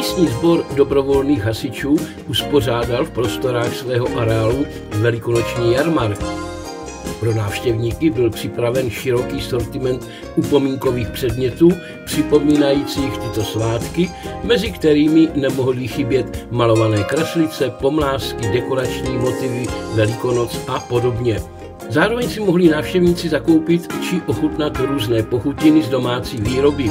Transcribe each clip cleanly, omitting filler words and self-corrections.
Místní sbor dobrovolných hasičů uspořádal v prostorách svého areálu velikonoční jarmark. Pro návštěvníky byl připraven široký sortiment upomínkových předmětů připomínajících tyto svátky, mezi kterými nemohly chybět malované kraslice, pomlázky, dekorační motivy Velikonoc a podobně. Zároveň si mohli návštěvníci zakoupit či ochutnat různé pochutiny z domácí výroby.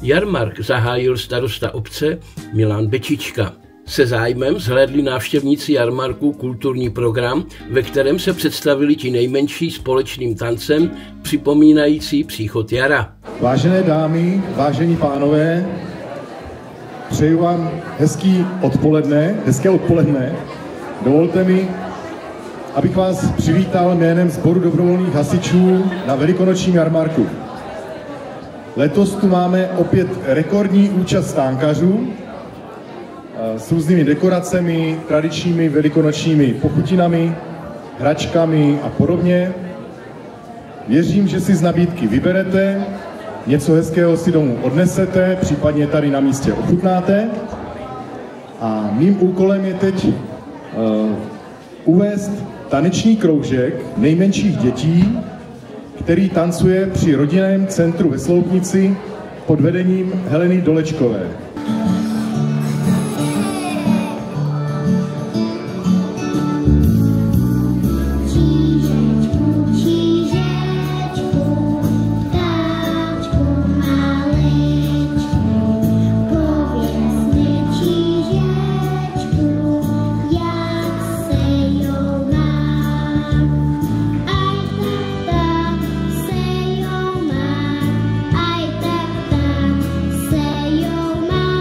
Jarmark zahájil starosta obce Milan Bečička. Se zájmem zhlédli návštěvníci jarmarku kulturní program, ve kterém se představili ti nejmenší společným tancem připomínající příchod jara. Vážené dámy, vážení pánové, přeju vám hezké odpoledne. Dovolte mi, abych vás přivítal jménem Sboru dobrovolných hasičů na velikonočním jarmarku. Letos tu máme opět rekordní účast stánkařů s různými dekoracemi, tradičními velikonočními pochutinami, hračkami a podobně. Věřím, že si z nabídky vyberete, něco hezkého si domů odnesete, případně tady na místě ochutnáte. A mým úkolem je teď uvést taneční kroužek nejmenších dětí, který tancuje při rodinném centru ve Sloupnici pod vedením Heleny Dolečkové. Say, oh, my.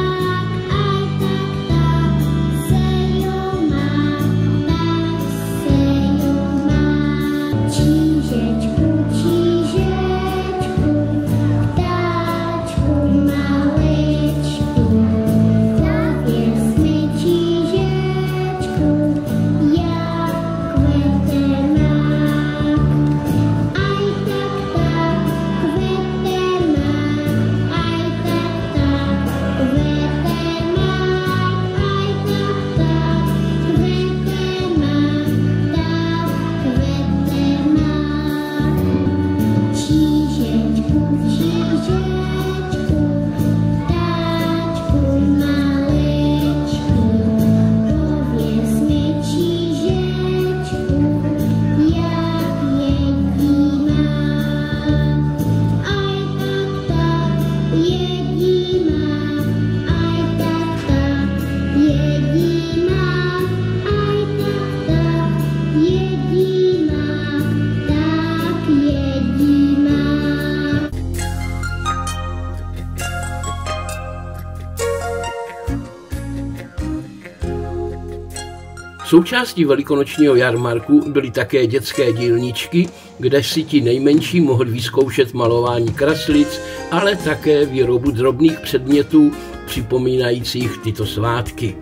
Součástí velikonočního jarmarku byly také dětské dílničky, kde si ti nejmenší mohli vyzkoušet malování kraslic, ale také výrobu drobných předmětů připomínajících tyto svátky.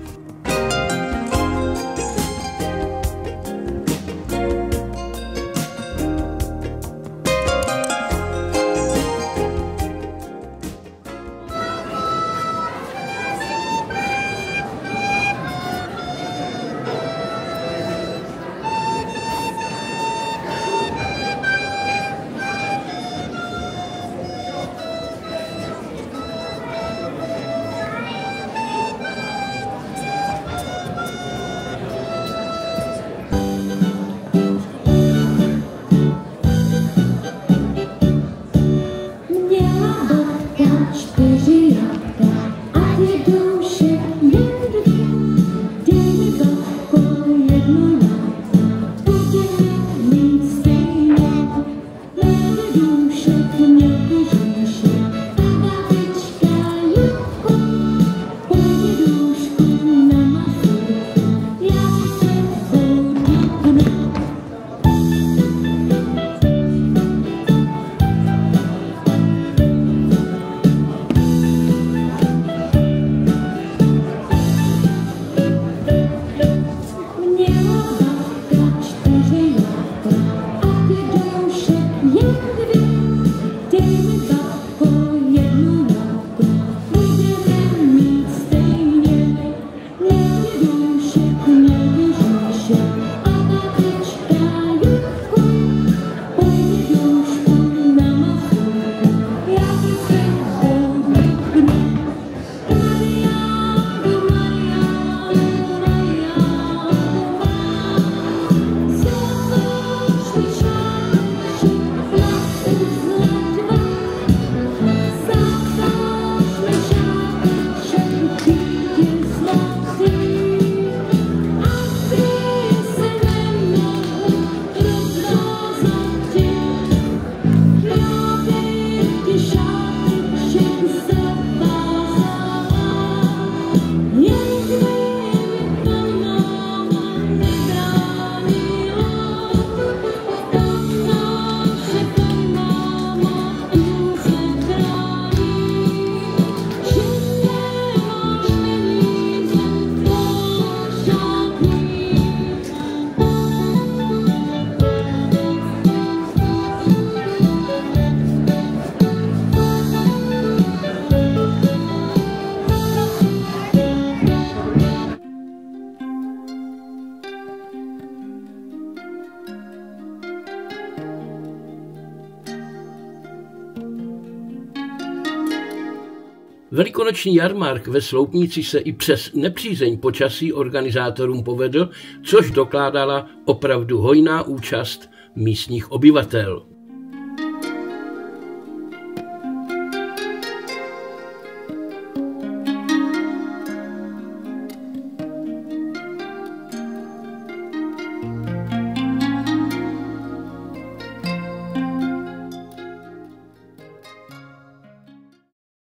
Velikonoční jarmark ve Sloupnici se i přes nepřízeň počasí organizátorům povedl, což dokládala opravdu hojná účast místních obyvatel.